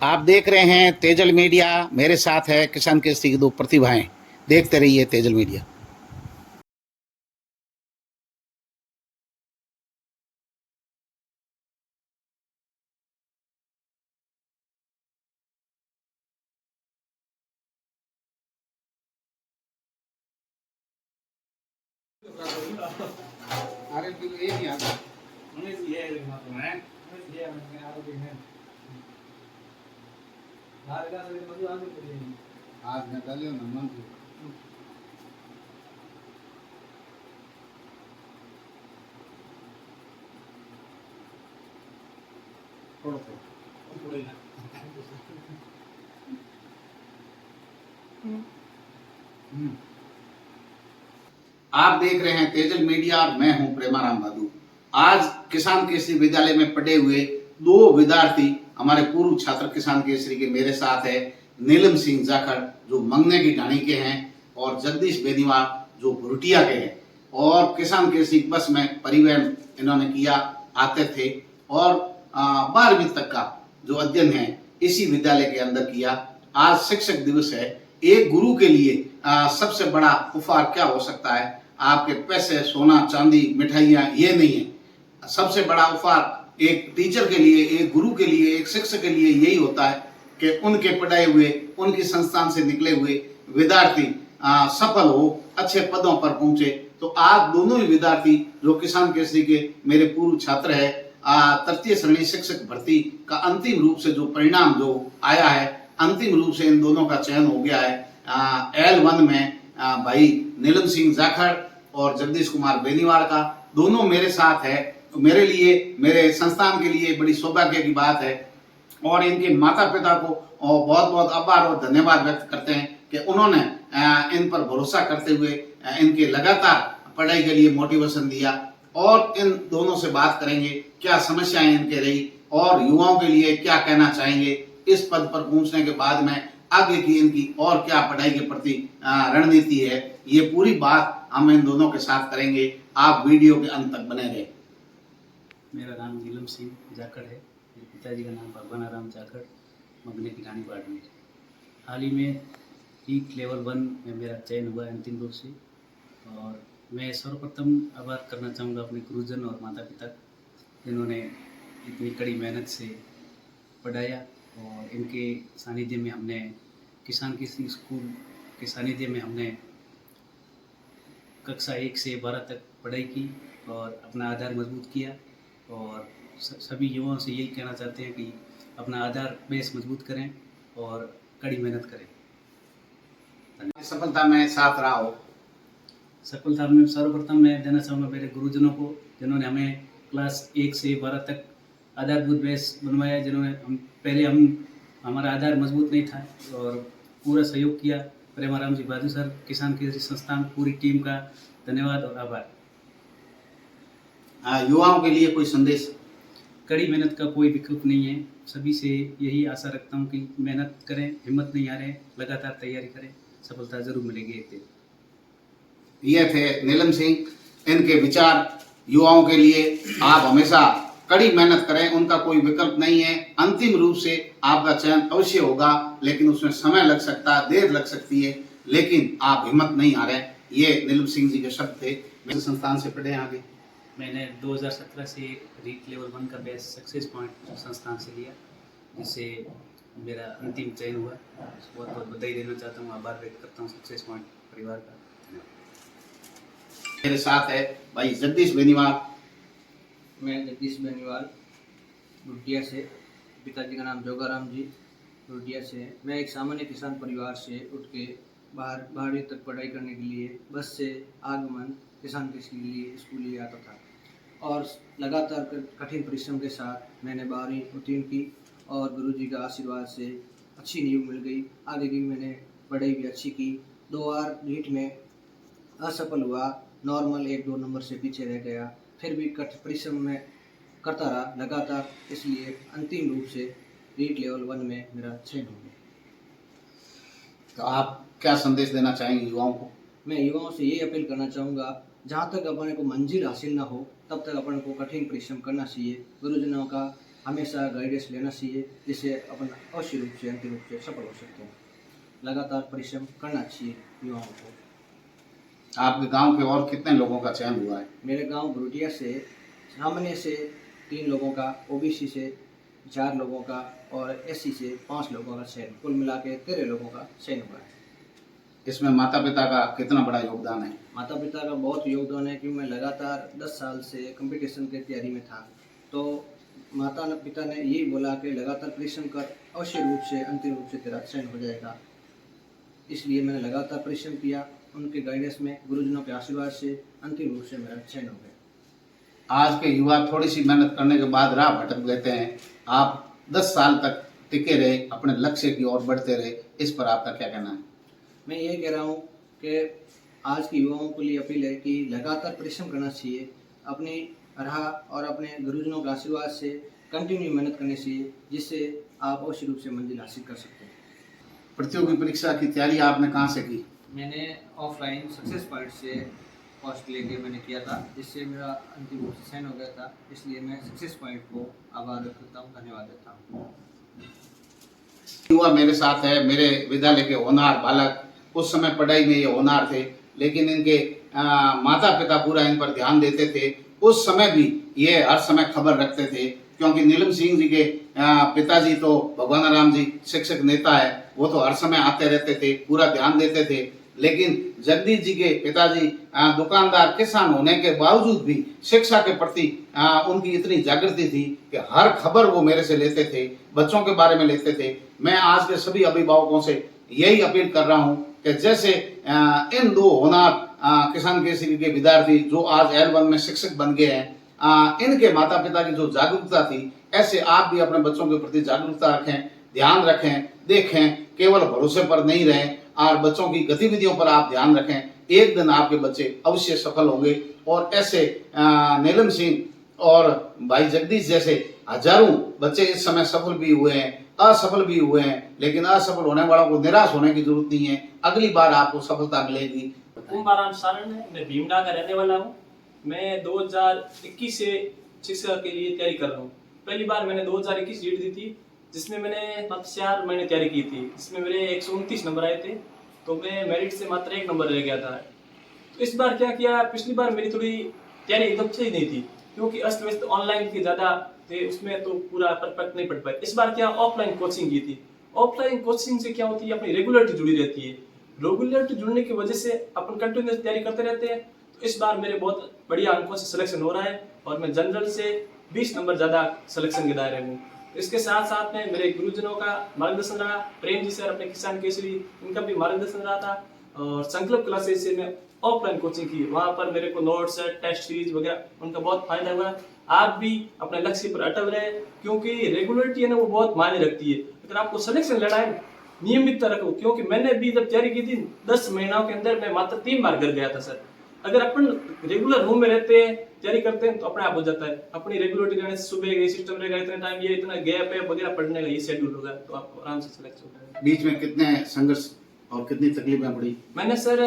आप देख रहे हैं तेजल मीडिया। मेरे साथ है किसान केसरी की दो प्रतिभाएं। देखते रहिए तेजल मीडिया। आप देख रहे हैं तेजल मीडिया और मैं हूं प्रेमाराम भादु। आज किसान केसरी विद्यालय में पढ़े हुए दो विद्यार्थी हमारे पूर्व छात्र किसान केसरी के मेरे साथ है। नीलम सिंह जाखड़ जो मंगने की ढाणी के हैं और जगदीश बेनीवाल जो भुरटिया के हैं। और किसान केसरी बस में परिवहन इन्होंने किया, आते थे और 12वीं तक का जो अध्ययन है इसी विद्यालय के अंदर किया। आज शिक्षक दिवस है। एक गुरु के लिए सबसे बड़ा उपहार क्या हो सकता है? आपके पैसे, सोना चांदी, मिठाइयां ये नहीं है। सबसे बड़ा उपहार एक टीचर के लिए, एक गुरु के लिए, एक शिक्षक के लिए यही होता है कि उनके पढ़ाए हुए, उनके संस्थान से निकले हुए विद्यार्थी सफल हो, अच्छे पदों पर पहुंचे। तो आज दोनों ही विद्यार्थी जो किसान केसरी के मेरे पूर्व छात्र है, तृतीय श्रेणी शिक्षक भर्ती का अंतिम रूप से जो परिणाम जो आया है, अंतिम रूप से इन दोनों का चयन हो गया है। L1 में भाई नीलम सिंह जाखड़ और जगदीश कुमार बेनीवाल का दोनों मेरे साथ है। तो मेरे लिए, मेरे संस्थान के लिए बड़ी सौभाग्य की बात है और इनके माता पिता को बहुत बहुत आभार और धन्यवाद व्यक्त करते हैं कि उन्होंने इन पर भरोसा करते हुए इनके लगातार पढ़ाई के लिए मोटिवेशन दिया। और इन दोनों से बात करेंगे क्या समस्याएं इनके रही और युवाओं के लिए क्या कहना चाहेंगे। इस पद पर पहुंचने के बाद में आगे की इनकी और क्या पढ़ाई के प्रति रणनीति है, ये पूरी बात हम इन दोनों के साथ करेंगे। आप वीडियो के अंत तक बने रहे। मेरा नाम नीलम सिंह जाखड़ है। मेरे पिताजी का नाम भगवान राम जाखड़, मंगने की ढाणी बाड़मेर। हाल ही में ईक लेवल 1 में मेरा चयन हुआ अंतिम रूप से। और मैं सर्वप्रथम आभार करना चाहूँगा अपने गुरुजन और माता पिता, जिन्होंने इतनी कड़ी मेहनत से पढ़ाया। और इनके सानिध्य में हमने किसान केसरी स्कूल के सानिध्य में हमने कक्षा 1 से 12 तक पढ़ाई की और अपना आधार मजबूत किया। और सभी युवाओं से यही कहना चाहते हैं कि अपना आधार बेस मजबूत करें और कड़ी मेहनत करें। सफलता में साथ रहा हो। सफलता में सर्वप्रथम मैं देना चाहूँगा मेरे गुरुजनों को, जिन्होंने हमें क्लास 1 से 12 तक आधारभूत बेस बनवाया। जिन्होंने हमारा आधार मजबूत नहीं था और पूरा सहयोग किया। प्रेमाराम जी बहादुर सर, किसान केसरी संस्थान, पूरी टीम का धन्यवाद और आभार। युवाओं के लिए कोई संदेश? कड़ी मेहनत का कोई विकल्प नहीं है। सभी से यही आशा रखता हूँ कि मेहनत करें, हिम्मत नहीं हारें, लगातार तैयारी करें, सफलता जरूर मिलेगी एक दिन। ये थे नीलम सिंह। इनके विचार युवाओं के लिए, आप हमेशा कड़ी मेहनत करें, उनका कोई विकल्प नहीं है। अंतिम रूप से आपका चयन अवश्य होगा, लेकिन उसमें समय लग सकता है, देर लग सकती है, लेकिन आप हिम्मत नहीं हारें। ये नीलम सिंह जी के शब्द थे। मेरे संस्थान से पढ़े आगे। मैंने 2017 से रीट लेवल 1 का बैच सक्सेस पॉइंट संस्थान से लिया, जिससे मेरा अंतिम चयन हुआ। बहुत बहुत बधाई देना चाहता हूँ, आभार व्यक्त करता हूँ सक्सेस पॉइंट परिवार का। मेरे साथ है भाई जगदीश बेनीवाल। मैं जगदीश बेनीवाल रुडिया से, पिताजी का नाम जोगाराम जी, रुडिया से है। मैं एक सामान्य किसान परिवार से उठ के 12वीं तक पढ़ाई करने के लिए बस से आगमन किसान के लिए स्कूल लिए आता था और लगातार कठिन परिश्रम के साथ मैंने 12वीं उत्तीर्ण की और गुरुजी का आशीर्वाद से अच्छी नींव मिल गई। आगे की मैंने पढ़ाई भी अच्छी की। 2 बार नीट में असफल हुआ, नॉर्मल 1-2 नंबर से पीछे रह गया, फिर भी कठिन परिश्रम में करता रहा लगातार, इसलिए अंतिम रूप से रीट लेवल 1 में मेरा चयन हो गया। तो आप क्या संदेश देना चाहेंगे युवाओं को? मैं युवाओं से यही अपील करना चाहूँगा, जहाँ तक अपने को मंजिल हासिल ना हो तब तक अपन को कठिन परिश्रम करना चाहिए। गुरुजनों का हमेशा गाइडेंस लेना चाहिए, जिससे अपन अवश्य रूप से अंतिम रूप से सफल हो सकते हैं। लगातार परिश्रम करना चाहिए युवाओं को। आपके गांव के और कितने लोगों का चयन हुआ है? मेरे गांव भरूटिया से सामान्य से 3 लोगों का, ओबीसी से 4 लोगों का और एससी से 5 लोगों का चयन, कुल मिला के 13 लोगों का चयन हुआ है। इसमें माता पिता का कितना बड़ा योगदान है? माता पिता का बहुत योगदान है, क्योंकि मैं लगातार 10 साल से कंपटीशन की तैयारी में था। तो माता पिता ने यही बोला कि लगातार परिश्रम कर, अवश्य रूप से अंतिम रूप से तेरा चयन हो जाएगा। इसलिए मैंने लगातार परिश्रम किया, उनके गाइडेंस में, गुरुजनों के आशीर्वाद से अंतिम रूप से मेरा चयन हो गया। आज के युवा थोड़ी सी मेहनत करने के बाद राह भटक लेते हैं। आप 10 साल तक टिके रहे, अपने लक्ष्य की ओर बढ़ते रहे, इस पर आपका क्या कहना है? मैं ये कह रहा हूँ कि आज के युवाओं के लिए अपील है कि लगातार परिश्रम करना चाहिए, अपनी राह और अपने गुरुजनों के आशीर्वाद से कंटिन्यू मेहनत करनी चाहिए, जिससे आप अवश्य रूप से मंजिल हासिल कर सकते हैं। प्रतियोगी परीक्षा की तैयारी आपने कहाँ से की? मैंने ऑफलाइन सक्सेस पॉइंट से पोस्ट लेके मैंने किया था, जिससे मेरा अंतिम रूप से चयन हो गया था। इसलिए मैं सक्सेस पॉइंट को आभार व्यक्त करता हूँ, धन्यवाद देता हूँ। युवा मेरे साथ है, मेरे विद्यालय के होनहार बालक। उस समय पढ़ाई में ये होनहार थे, लेकिन इनके माता पिता पूरा इन पर ध्यान देते थे। उस समय भी ये हर समय खबर रखते थे, क्योंकि नीलम सिंह जी के पिताजी तो भगवान राम जी शिक्षक नेता है, वो तो हर समय आते रहते थे, पूरा ध्यान देते थे। लेकिन जगदीश जी के पिताजी दुकानदार किसान होने के बावजूद भी शिक्षा के प्रति उनकी इतनी जागृति थी कि हर खबर वो मेरे से लेते थे, बच्चों के बारे में लेते थे। मैं आज के सभी अभिभावकों से यही अपील कर रहा हूँ कि जैसे इन 2 होनहार किसान केसरी के विद्यार्थी जो आज L1 में शिक्षक बन गए हैं, इनके माता पिता की जो जागरूकता थी, ऐसे आप भी अपने बच्चों के प्रति जागरूकता रखें, ध्यान रखें, देखें, केवल भरोसे पर नहीं रहें और बच्चों की गतिविधियों पर आप ध्यान रखें। एक दिन आपके बच्चे अवश्य सफल होंगे। और ऐसे नीलम सिंह और भाई जगदीश जैसे हजारों बच्चे इस समय सफल भी हुए हैं, असफल भी हुए हैं, लेकिन असफल होने वालों को निराश होने की जरूरत नहीं है। अगली बार आपको सफलता मिलेगी। कुंभाराम सारण है, मैं भीमडा का रहने वाला हूँ। मैं 2021 से शिक्षा के लिए तैयारी कर रहा हूँ। पहली बार मैंने 2021 जीट दी थी, जिसमें मैंने मात्र 4 महीने तैयारी की थी। इसमें मेरे 129 नंबर आए थे, तो मैं मेरिट से मात्र 1 नंबर रह गया था। तो इस बार क्या किया, पिछली बार मेरी थोड़ी तैयारी एकदम सही नहीं थी, क्योंकि अस्त व्यस्त ऑनलाइन के ज़्यादा थे, उसमें तो पूरा परफेक्ट नहीं पढ़ पाए। इस बार क्या ऑफलाइन कोचिंग की थी। ऑफलाइन कोचिंग से क्या होती है, अपनी रेगुलरिटी जुड़ी रहती है। रेगुलरिटी जुड़ने की वजह से अपन कंटिन्यूस तैयारी करते रहते हैं। तो इस बार मेरे बहुत बढ़िया अंकों से सिलेक्शन हो रहा है और मैं जनरल से 20 नंबर ज़्यादा सिलेक्शन के दायरे में। इसके साथ साथ में मेरे गुरुजनों का मार्गदर्शन रहा, प्रेम जी सर अपने किसान केसरी, इनका भी मार्गदर्शन रहा था। और संकल्प क्लासेस से मैं ऑफलाइन कोचिंग की, वहाँ पर मेरे को नोट्स, टेस्ट सीरीज वगैरह उनका बहुत फायदा हुआ। आप भी अपने लक्ष्य पर अटल रहे, क्योंकि रेगुलरिटी है ना, वो बहुत मायने रखती है। अगर आपको सिलेक्शन लेना है, नियमितता रखो, क्योंकि मैंने भी जब तैयारी की थी 10 महीनों के अंदर मैं मात्र 3 बार घर गया था सर। अगर अपन रेगुलर रूम में रहते हैं, तैयारी करते हैं, तो अपने आप हो जाता है। अपनी रेगुलरिटी रहने से सुबह ये सिस्टम रहेगा, इतना टाइम, ये इतना गैप है वगैरह पढ़ने का, ये शेड्यूल होगा, तो आपको आराम से सिलेक्ट हो जाएगा। बीच में कितने संघर्ष और कितनी तकलीफें पड़ी? मैंने सर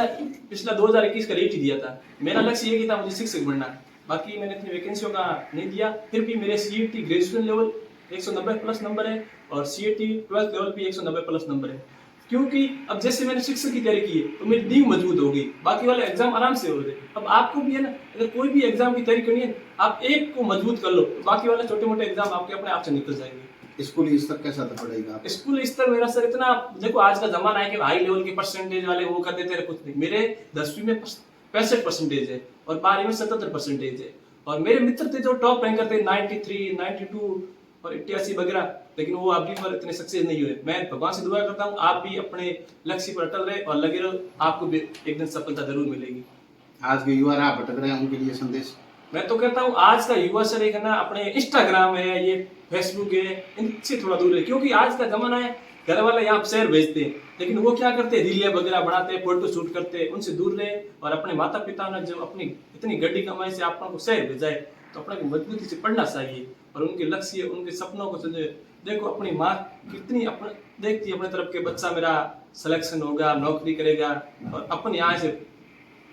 पिछला 2021 का रेट ही दिया था। मेरा लक्ष्य ये था मुझे शिक्षक बनना, बाकी मैंने इतनी वैकेंसियों का नहीं दिया। फिर भी मेरे CET graduation level 190 plus number है और CET 12th लेवल भी 190 प्लस नंबर है। क्योंकि अब जैसे मैंने शिक्षक की तैयारी की है, तो मेरी नींव मजबूत हो गई, बाकी वाले एग्जाम आराम से हो गए। अब आपको भी है ना, अगर कोई भी एग्जाम की तैयारी करनी है, आप एक को मजबूत कर लो, तो बाकी वाले छोटे मोटे एग्जाम आपके अपने आप से निकल जाएंगे। स्कूली स्तर कैसा था पढ़ेगा? स्कूल स्तर मेरा सर इतना, देखो आज का जमाना है कि हाई लेवल के परसेंटेज वाले वो कर देते हैं, कुछ नहीं। मेरे 10वीं में 65% है और 12वीं में 77% है। और मेरे मित्र थे जो टॉप रैंक करते 93, 92 और 88 वगैरह, लेकिन वो अभी पर इतने सक्सेस नहीं हुए। मैं भगवान से दुआ करता हूँ आप भी अपने लक्ष्य पर अटल रहे और लगे रहो, आपको भी एक दिन सफलता जरूर मिलेगी। आज के युवा राह भटक रहे हैं, उनके लिए संदेश? मैं तो कहता हूँ आज का युवा सर एक है ना, अपने इंस्टाग्राम है, ये फेसबुक है, इनसे थोड़ा दूर है। क्योंकि आज का जमाना है, घर वाले यहाँ शेयर भेजते हैं, लेकिन वो क्या करते हैं, रीलें वगैरह बनाते हैं, फोटो शूट करते हैं। उनसे दूर रहे और अपने माता पिता ने जो अपनी इतनी गड्डी कमाई से आप को शेयर भेजा है, तो अपने को मजबूती से पढ़ना चाहिए और उनके लक्ष्य, उनके सपनों को देखो। अपनी माँ कितनी अपने देखती है अपने तरफ के, बच्चा मेरा सिलेक्शन होगा, नौकरी करेगा, और अपन यहाँ से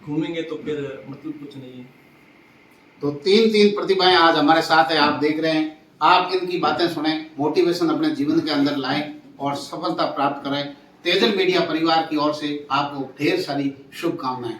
घूमेंगे तो फिर मतलब कुछ नहीं है। तो 3 प्रतिभाएं आज हमारे साथ है, आप देख रहे हैं। आप इनकी बातें सुने, मोटिवेशन अपने जीवन के अंदर लाएं और सफलता प्राप्त करें। तेजल मीडिया परिवार की ओर से आपको ढेर सारी शुभकामनाएं।